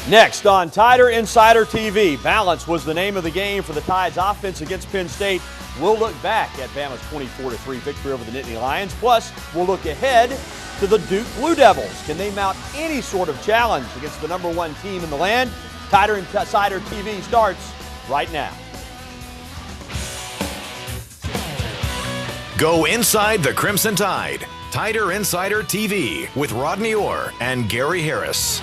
Next on Tider Insider TV, balance was the name of the game for the Tide's offense against Penn State. We'll look back at Bama's 24-3 victory over the Nittany Lions. Plus, we'll look ahead to the Duke Blue Devils. Can they mount any sort of challenge against the #1 team in the land? Tider Insider TV starts right now. Go inside the Crimson Tide. Tider Insider TV with Rodney Orr and Gary Harris.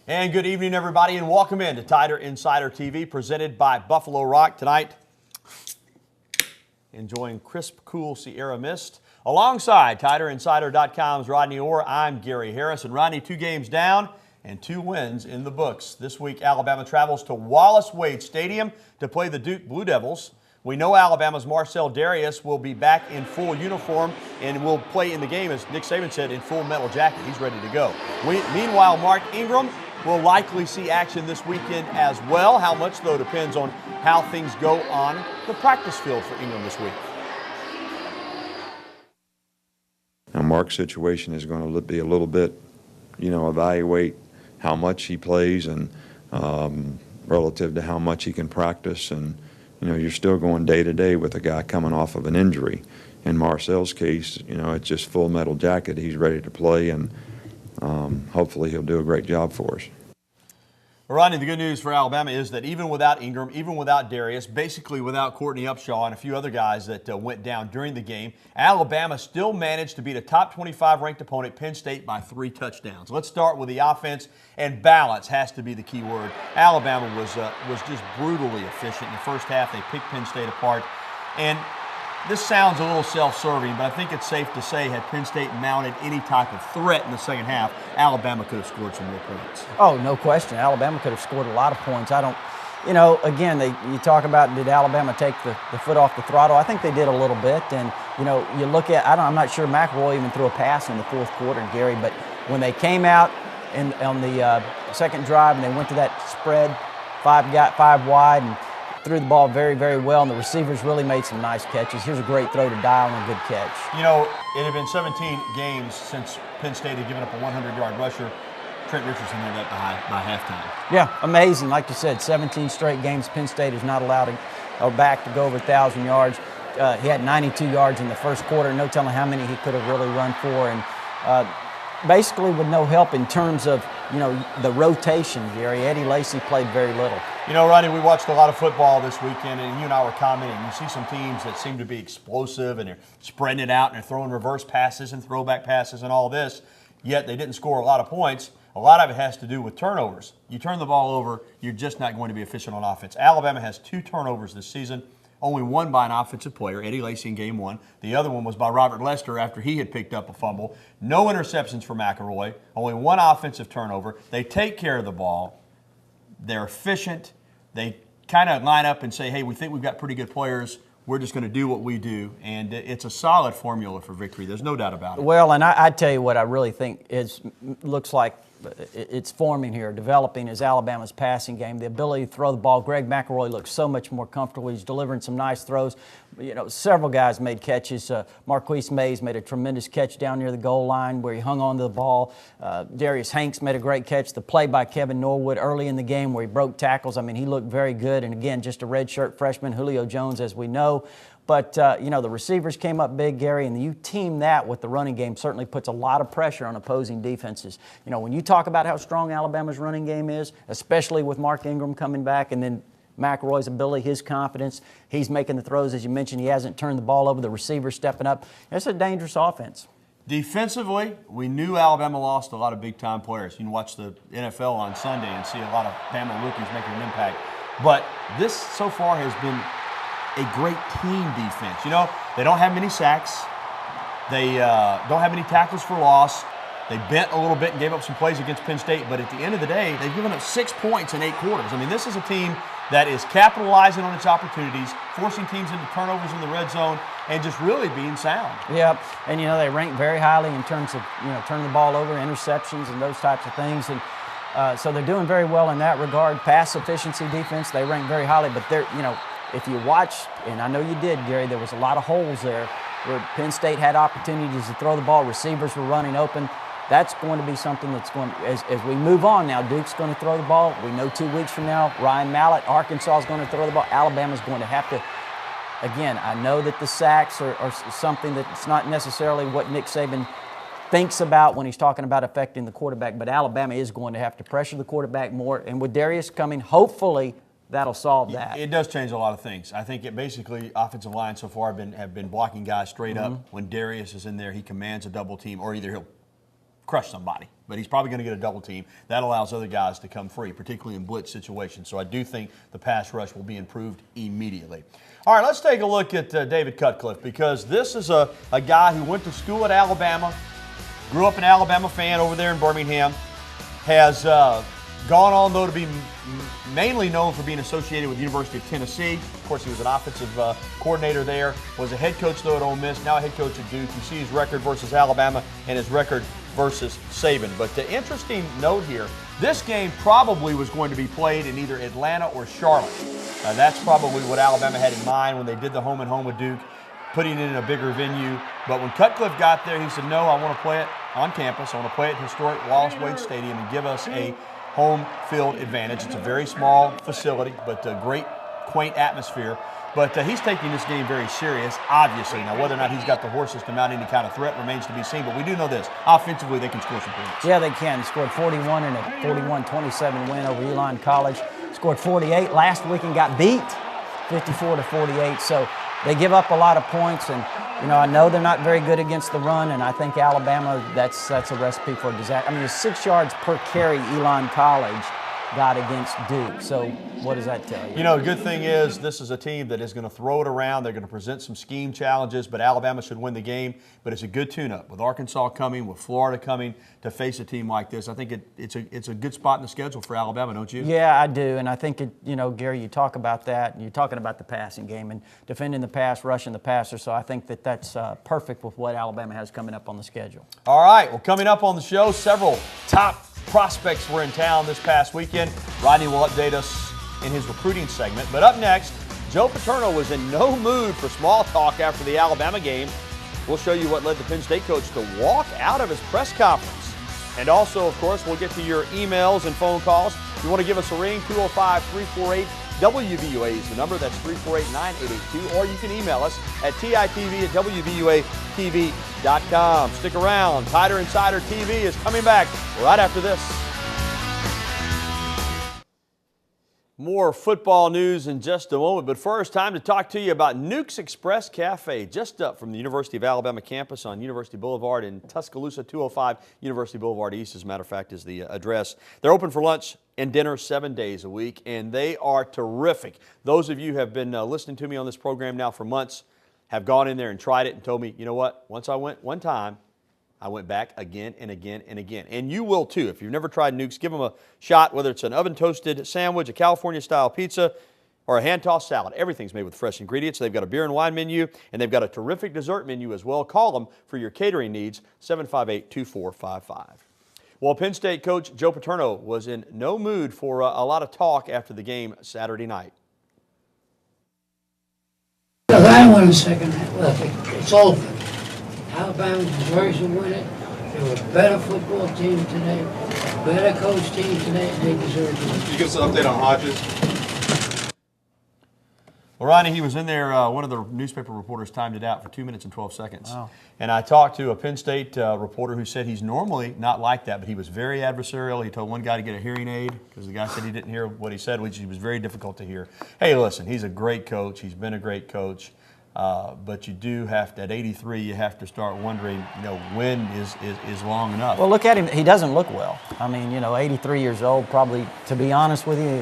And good evening, everybody, and welcome in to Tider Insider TV, presented by Buffalo Rock. Tonight, enjoying crisp, cool Sierra Mist. Alongside TiderInsider.com's Rodney Orr, I'm Gary Harris. And Rodney, 2 games down and 2 wins in the books. This week, Alabama travels to Wallace Wade Stadium to play the Duke Blue Devils. We know Alabama's Marcel Darius will be back in full uniform and will play in the game, as Nick Saban said, in full metal jacket. He's ready to go. Meanwhile, Mark Ingram will likely see action this weekend as well. How much, though, depends on how things go on the practice field for Ingram this week. Now, Mark's situation is going to be a little bit, evaluate how much he plays and relative to how much he can practice. And, you're still going day to day with a guy coming off of an injury. In Marcel's case, it's just full metal jacket. He's ready to play, and hopefully he'll do a great job for us. Well, Rodney, the good news for Alabama is that even without Ingram, even without Darius, basically without Courtney Upshaw and a few other guys that went down during the game, Alabama still managed to beat a top 25 ranked opponent, Penn State, by 3 touchdowns. Let's start with the offense, and balance has to be the key word. Alabama was just brutally efficient in the first half. They picked Penn State apart, and this sounds a little self-serving, but I think it's safe to say had Penn State mounted any type of threat in the second half, Alabama could have scored some more points. Oh, no question. Alabama could have scored a lot of points. Again, you talk about did Alabama take the foot off the throttle? I think they did a little bit. And, you look at, I'm not sure McElroy even threw a pass in the fourth quarter, Gary, but when they came out on the second drive and they went to that spread, 5 wide, and threw the ball very, very well, and the receivers really made some nice catches. Here's a great throw to Dial and a good catch. It had been 17 games since Penn State had given up a 100-yard rusher. Trent Richardson had that by halftime. Yeah, amazing. Like you said, 17 straight games. Penn State is not allowed back to go over 1,000 yards. He had 92 yards in the first quarter. No telling how many he could have really run for. And basically with no help in terms of, the rotation, Gary. Eddie Lacy played very little. Rodney, we watched a lot of football this weekend, and you and I were commenting. You see some teams that seem to be explosive, and they're spreading it out, and they're throwing reverse passes and throwback passes and all this, yet they didn't score a lot of points. A lot of it has to do with turnovers. You turn the ball over, you're just not going to be efficient on offense. Alabama has 2 turnovers this season, only one by an offensive player, Eddie Lacy in game 1. The other one was by Robert Lester after he had picked up a fumble. No interceptions for McElroy, only 1 offensive turnover. They take care of the ball. They're efficient. They kind of line up and say, hey, we think we've got pretty good players. We're just going to do what we do. And it's a solid formula for victory. There's no doubt about it. Well, and I tell you what I really think looks like it's forming here, developing is Alabama's passing game, the ability to throw the ball. Greg McElroy looks so much more comfortable. He's delivering some nice throws. Several guys made catches. Marquise Mays made a tremendous catch down near the goal line where he hung on to the ball. Darius Hanks made a great catch. The play by Kevin Norwood early in the game where he broke tackles. I mean, he looked very good. And again, just a redshirt freshman, Julio Jones, as we know. But, the receivers came up big, Gary, and you team that with the running game certainly puts a lot of pressure on opposing defenses. When you talk about how strong Alabama's running game is, especially with Mark Ingram coming back and then McElroy's ability, his confidence, he's making the throws. As you mentioned, he hasn't turned the ball over. The receivers stepping up. It's a dangerous offense. Defensively, we knew Alabama lost a lot of big-time players. You can watch the NFL on Sunday and see a lot of Bama rookies making an impact. But this, so far, has been a great team defense. They don't have many sacks. They don't have any tackles for loss. They bent a little bit and gave up some plays against Penn State, but at the end of the day, they've given up 6 points in 8 quarters. I mean, this is a team that is capitalizing on its opportunities, forcing teams into turnovers in the red zone, and just really being sound. Yep, and they rank very highly in terms of turning the ball over, interceptions, and those types of things. And so they're doing very well in that regard. Pass efficiency defense, they rank very highly, but they're if you watch, and I know you did, Gary, there was a lot of holes there. where Penn State had opportunities to throw the ball, receivers were running open. That's going to be something that's going, as we move on now, Duke's going to throw the ball. We know 2 weeks from now, Ryan Mallett, Arkansas is going to throw the ball. Alabama's going to have to, again, I know that the sacks are something that's not necessarily what Nick Saban thinks about when he's talking about affecting the quarterback, but Alabama is going to have to pressure the quarterback more. And with Darius coming, hopefully that'll solve that. It does change a lot of things. I think it basically, offensive line so far have been blocking guys straight up. When Darius is in there, he commands a double team, or either he'll crush somebody, but he's probably going to get a double team. That allows other guys to come free, particularly in blitz situations. So I do think the pass rush will be improved immediately. All right, let's take a look at David Cutcliffe, because this is a guy who went to school at Alabama, grew up an Alabama fan over there in Birmingham, has gone on, though, to be mainly known for being associated with the University of Tennessee. Of course, he was an offensive coordinator there, was a head coach, though, at Ole Miss, now a head coach at Duke. You see his record versus Alabama and his record versus Saban. But the interesting note here, this game probably was going to be played in either Atlanta or Charlotte. That's probably what Alabama had in mind when they did the home and home with Duke, putting it in a bigger venue. But when Cutcliffe got there, he said, no, I want to play it on campus. I want to play at historic Wallace Wade Stadium and give us a home field advantage. It's a very small facility, but a great, quaint atmosphere. But he's taking this game very serious, obviously. Now, whether or not he's got the horses to mount any kind of threat remains to be seen. But we do know this. Offensively, they can score some points. Yeah, they can. Scored 41 in a 41-27 win over Elon College. Scored 48 last week and got beat 54-48. So they give up a lot of points. And, you know, I know they're not very good against the run. And I think Alabama, that's a recipe for disaster. I mean, it's 6 yards per carry Elon College got against Duke. So what does that tell you? You know, the good thing is this is a team that is going to throw it around. They're going to present some scheme challenges, but Alabama should win the game. But it's a good tune-up. With Arkansas coming, with Florida coming to face a team like this, I think it's a good spot in the schedule for Alabama, don't you? Yeah, I do. And I think, you know, Gary, you talk about that, and you're talking about the passing game and defending the pass, rushing the passer. So I think that's perfect with what Alabama has coming up on the schedule. All right. Well, coming up on the show, several top prospects were in town this past weekend. Rodney will update us in his recruiting segment. But up next, Joe Paterno was in no mood for small talk after the Alabama game. We'll show you what led the Penn State coach to walk out of his press conference. And also, of course, we'll get to your emails and phone calls. If you want to give us a ring, 205-348-WVUA is the number. That's 348-9882. Or you can email us at TITV@WVUATV.com. Stick around. Tider Insider TV is coming back right after this. More football news in just a moment, but first, time to talk to you about Nuke's Express Cafe, just up from the University of Alabama campus on University Boulevard in Tuscaloosa. 205 University Boulevard East, as a matter of fact, is the address. They're open for lunch and dinner 7 days a week, and they are terrific. Those of you who have been listening to me on this program now for months have gone in there and tried it and told me, you know what, once I went one time, I went back again and again and again. And you will too. If you've never tried Nuke's, give them a shot, whether it's an oven-toasted sandwich, a California-style pizza, or a hand-tossed salad. Everything's made with fresh ingredients. They've got a beer and wine menu, and they've got a terrific dessert menu as well. Call them for your catering needs, 758-2455. Well, Penn State coach Joe Paterno was in no mood for a lot of talk after the game Saturday night. Well, I won the second half. Look, it's over. Alabama deserves to win it. They were a better football team today, better coach team today, and they deserve to win. Can you give us an update on Hodges? Well, Ronnie, he was in there. One of the newspaper reporters timed it out for 2 minutes and 12 seconds. Wow. And I talked to a Penn State reporter who said he's normally not like that, but he was very adversarial. He told one guy to get a hearing aid because the guy said he didn't hear what he said, which was very difficult to hear. Hey, listen, he's a great coach. He's been a great coach. But you do have to, at 83, you have to start wondering, you know, when is long enough. Well, look at him. He doesn't look well. I mean, you know, 83 years old, probably, to be honest with you,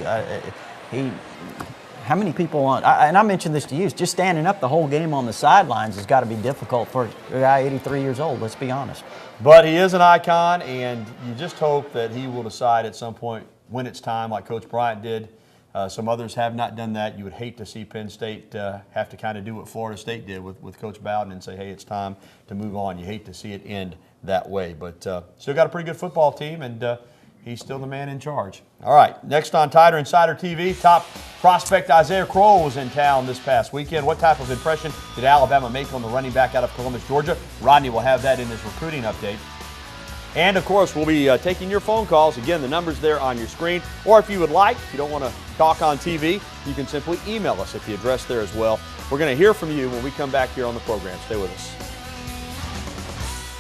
how many people and I mentioned this to you, just standing up the whole game on the sidelines has got to be difficult for a guy 83 years old, let's be honest. But he is an icon, and you just hope that he will decide at some point when it's time, like Coach Bryant did. Some others have not done that. You would hate to see Penn State have to kind of do what Florida State did with Coach Bowden and say, hey, it's time to move on. You hate to see it end that way. But still got a pretty good football team, and He's still the man in charge. All right, next on Tider Insider TV, top prospect Isaiah Crowell was in town this past weekend. What type of impression did Alabama make on the running back out of Columbus, Georgia? Rodney will have that in his recruiting update. And, of course, we'll be taking your phone calls. Again, the number's there on your screen. Or if you would like, if you don't want to talk on TV, you can simply email us at the address there as well. We're going to hear from you when we come back here on the program. Stay with us.